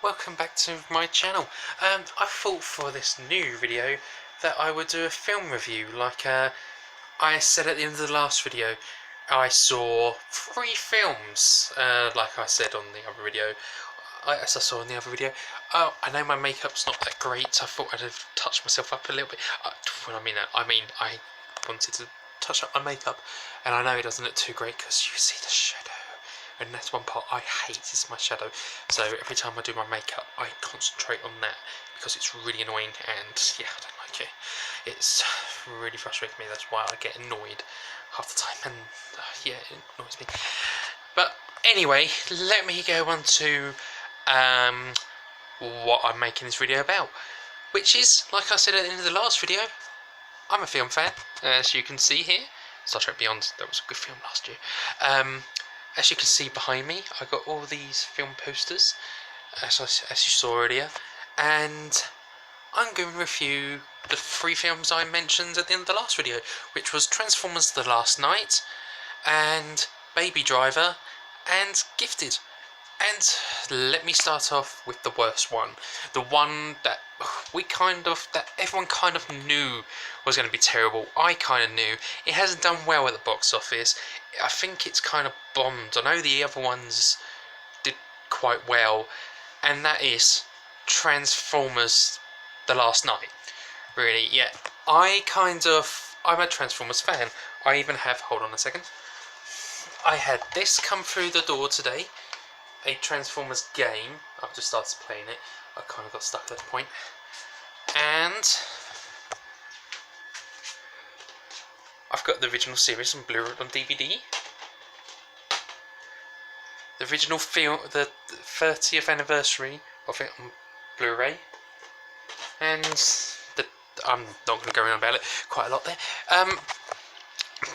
welcome back to my channel. I thought for this new video that I would do a film review. Like I said at the end of the last video, I saw 3 films, like I said on the other video. As I saw in the other video. I know my makeup's not that great. I thought I'd have touched myself up a little bit. When I mean that, I mean I wanted to touch up my makeup, and I know it doesn't look too great because you see the shadow. And that's one part I hate, is my shadow. So every time I do my makeup, I concentrate on that because it's really annoying, and yeah, I don't like it. It's really frustrating me. That's why I get annoyed half the time, and yeah, it annoys me. But anyway, let me go on to what I'm making this video about, which is, like I said at the end of the last video, I'm a film fan, as you can see here. Star Trek Beyond, that was a good film last year. As you can see behind me, I got all these film posters, as you saw earlier, and I'm going to review the 3 films I mentioned at the end of the last video, which was Transformers: The Last Knight, and Baby Driver, and Gifted. And let me start off with the worst one, the one that everyone kind of knew was going to be terrible. I kind of knew. It hasn't done well at the box office. I think it's kind of bombed. I know the other ones did quite well, and that is Transformers: The Last Knight. Really, yeah. I'm a Transformers fan. I even have, hold on a second, I had this come through the door today, a Transformers game. I've just started playing it. I kind of got stuck at that point. And I've got the original series on Blu-ray on DVD. The original film, the 30th anniversary of it on Blu-ray. And I'm not going to go on about it quite a lot there.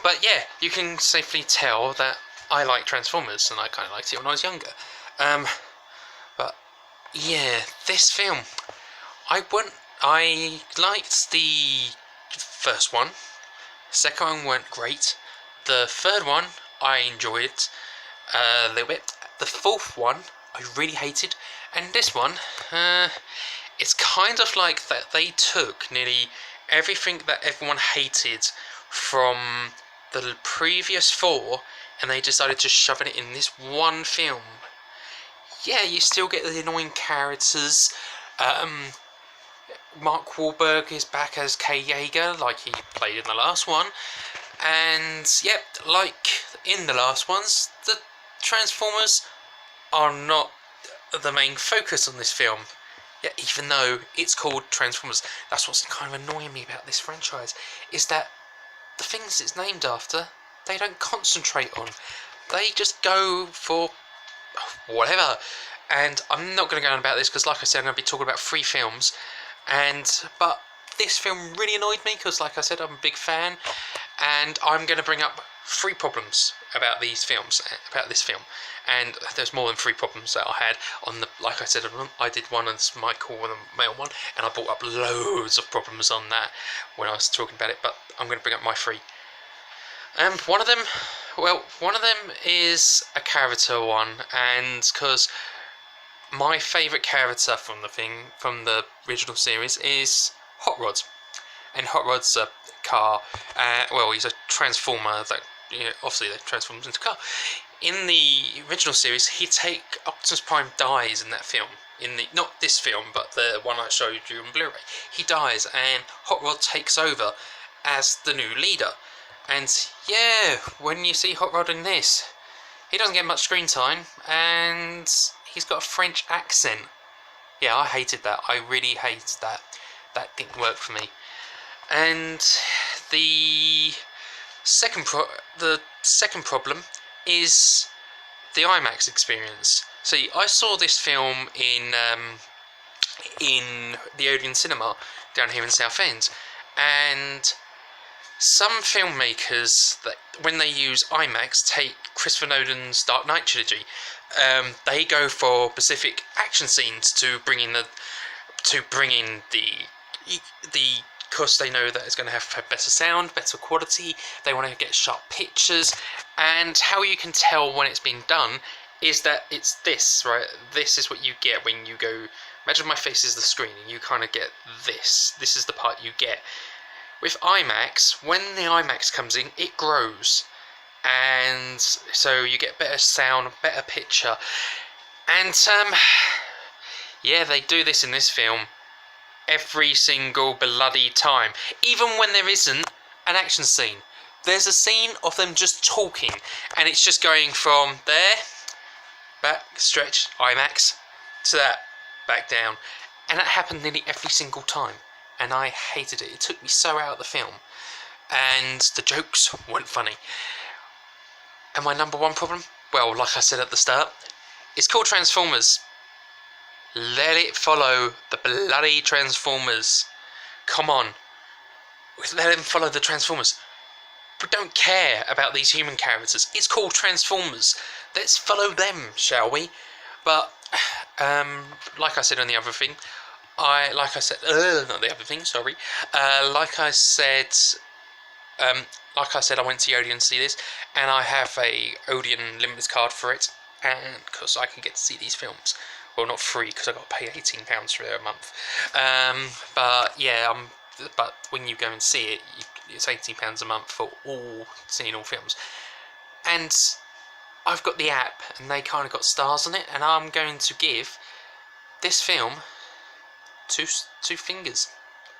But yeah, you can safely tell that I like Transformers, and I kind of liked it when I was younger. But yeah, this film, I liked the first one. Second one weren't great. The third one I enjoyed a little bit. The fourth one I really hated, and this one, it's kind of like that they took nearly everything that everyone hated from the previous 4, and they decided to shove it in this one film. Yeah, you still get the annoying characters. Mark Wahlberg is back as Kay Yeager, like he played in the last one. And yep, like in the last ones, the Transformers are not the main focus on this film. Yeah, even though it's called Transformers. That's what's kind of annoying me about this franchise, is that the things it's named after, they don't concentrate on. They just go for whatever. And I'm not going to go on about this because, like I said, I'm going to be talking about 3 films. But this film really annoyed me because, like I said, I'm a big fan, and I'm going to bring up 3 problems about this film. And there's more than 3 problems that I had on the. Like I said, I did one as Michael and the male one, and I brought up loads of problems on that when I was talking about it. But I'm going to bring up my 3. One of them is a character one, and because my favourite character from the original series is Hot Rod, and Hot Rod's a car. Well, he's a transformer that, obviously that transforms into a car. In the original series, Optimus Prime dies in that film. Not this film, but the one I showed you on Blu-ray. He dies, and Hot Rod takes over as the new leader. And yeah, when you see Hot Rod in this, he doesn't get much screen time, and he's got a French accent. Yeah, I hated that. I really hated that. That didn't work for me. And the second problem is the IMAX experience. See, I saw this film in the Odeon Cinema down here in Southend, and some filmmakers, that when they use IMAX, take Christopher Nolan's Dark Knight trilogy. They go for specific action scenes to bring in the because they know that it's going to have better sound, better quality. They want to get sharp pictures, and how you can tell when it's been done is that it's this, right? This is what you get when you go. Imagine my face is the screen, and you kind of get this. This is the part you get. With IMAX, when the IMAX comes in, it grows, and so you get better sound, better picture, and yeah, they do this in this film every single bloody time, even when there isn't an action scene. There's a scene of them just talking, and it's just going from there, back, stretch, IMAX, to that, back down. And that happened nearly every single time. And I hated it. It took me so out of the film. And the jokes weren't funny. And my number one problem, well, like I said at the start, it's called Transformers. Let it follow the bloody Transformers. Come on. Let them follow the Transformers. We don't care about these human characters. It's called Transformers. Let's follow them, shall we? But, like I said on the other thing, I went to Odeon to see this, and I have a Odeon Limited card for it, and because I can get to see these films. Well, not free, because I got to pay £18 for it a month. But yeah, but when you go and see it, it's £18 a month for seeing all films. And I've got the app, and they kind of got stars on it, and I'm going to give this film two fingers.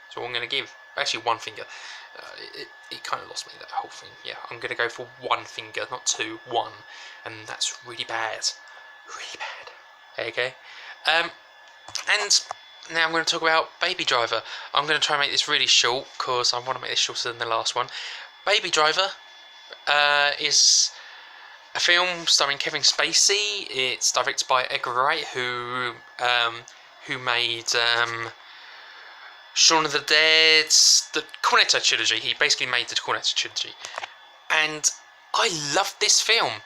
So I'm going to give, actually one finger. It kind of lost me, that whole thing. Yeah, I'm going to go for one finger, not two, one. And that's really bad. Really bad. Okay. And now I'm going to talk about Baby Driver. I'm going to try and make this really short, because I want to make this shorter than the last one. Baby Driver is a film starring Kevin Spacey. It's directed by Edgar Wright, who made Shaun of the Dead, the Cornetto trilogy. He basically made the Cornetto trilogy. And I love this film.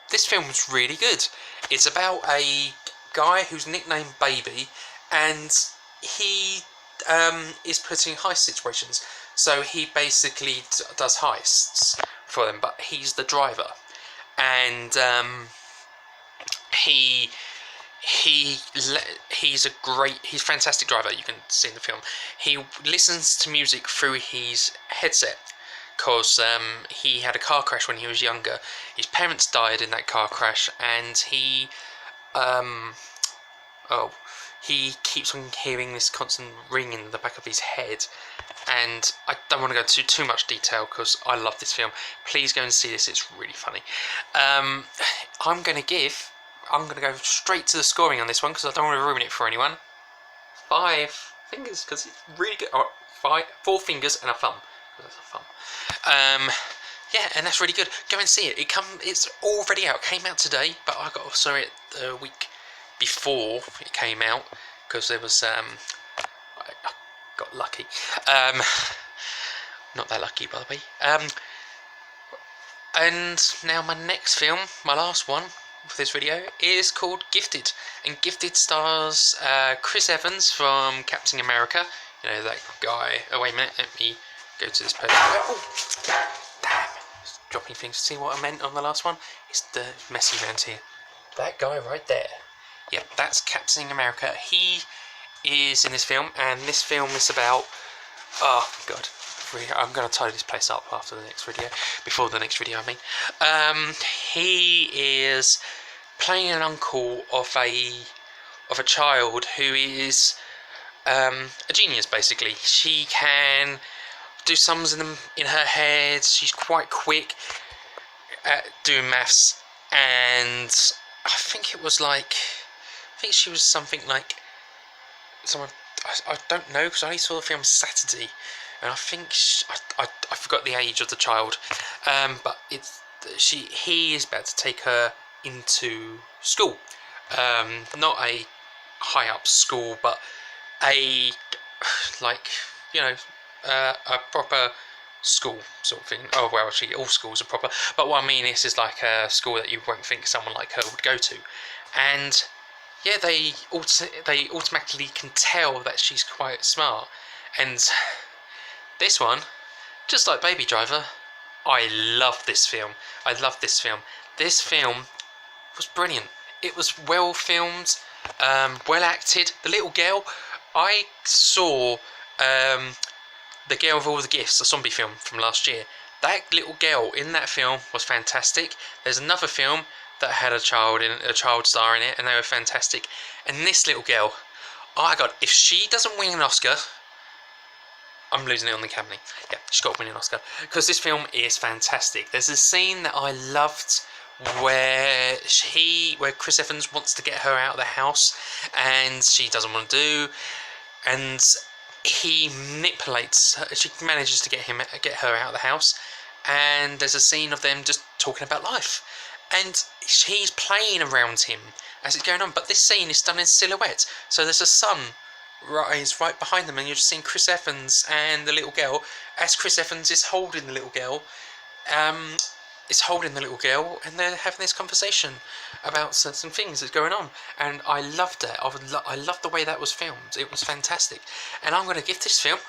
This film was really good. It's about a guy who's nicknamed Baby, and he is put in heist situations. So he basically does heists for them, but he's the driver. And he's a fantastic driver. You can see in the film. He listens to music through his headset, because he had a car crash when he was younger. His parents died in that car crash, and he keeps on hearing this constant ring in the back of his head. And I don't want to go into too much detail, because I love this film. Please go and see this, it's really funny. I'm going to go straight to the scoring on this one, because I don't want to ruin it for anyone. 5 fingers, because it's really good. Oh, 4 fingers and a thumb. That's a thumb. Yeah, and that's really good. Go and see it. It's already out. It came out today, but I saw it a week before it came out, because there was I got lucky. Not that lucky, by the way. And now my next film, my last one for this video, is called Gifted. And Gifted stars Chris Evans from Captain America. You know, that guy. Oh, wait a minute. Let me go to this page. Oh, damn. It's dropping things. See what I meant on the last one? It's the messy around here. That guy right there. Yep, that's Captain America. He is in this film, and this film is about... Oh, God. I'm going to tidy this place up after the next video. Before the next video, I mean. He is playing an uncle of a child who is a genius, basically. She can do sums in her head. She's quite quick at doing maths, and I think she was something like someone. I don't know, because I only saw the film Saturday, and I think I forgot the age of the child. But he is about to take her into school, not a high up school, but a proper school sort of thing. Oh well, actually all schools are proper, but what I mean is like a school that you won't think someone like her would go to. And yeah, they automatically can tell that she's quite smart. And this one, just like Baby Driver, I love this film. This film was brilliant. It was well filmed, well acted. The little girl, I saw the girl with all the gifts, a zombie film from last year. That little girl in that film was fantastic. There's another film that had a child star in it, and they were fantastic. And this little girl, oh my god, if she doesn't win an Oscar, I'm losing it on the Academy. Yeah, she's got to win an Oscar, because this film is fantastic. There's a scene that I loved where Chris Evans wants to get her out of the house, and she doesn't want to do, and he manipulates her. She manages to get her out of the house, and there's a scene of them just talking about life, and he's playing around him as it's going on. But this scene is done in silhouette, so there's a sun rise right behind them, and you're just seeing Chris Evans and the little girl, as Chris Evans is holding the little girl. And they're having this conversation about certain things that's going on, and I loved it. I loved the way that was filmed. It was fantastic, and I'm going to give this film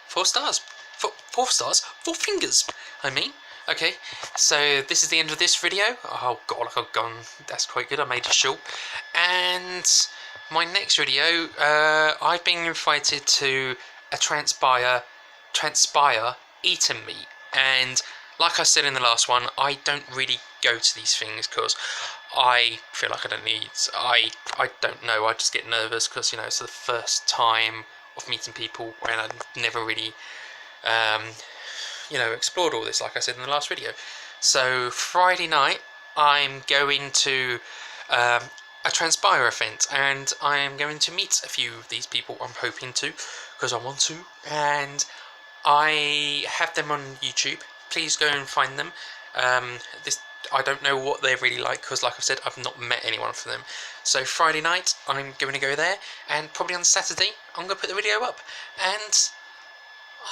4 stars. 4 stars, 4 fingers. I mean, okay. So this is the end of this video. Oh god, I've gone. That's quite good. I made it short. And my next video, I've been invited to a Transpire eaten meat, and like I said in the last one, I don't really go to these things because I feel like I don't need. I don't know. I just get nervous because, you know, it's the first time of meeting people, and I never really you know, explored all this, like I said in the last video. So Friday night, I'm going to a Transpire event, and I'm going to meet a few of these people. I'm hoping to, because I want to, and I have them on YouTube. Please go and find them. I don't know what they're really like, because like I've said, I've not met anyone from them. So Friday night, I'm going to go there, and probably on Saturday, I'm going to put the video up, and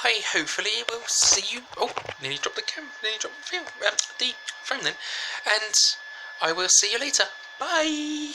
I hopefully will see you. Oh, nearly dropped the phone then. And I will see you later. Bye.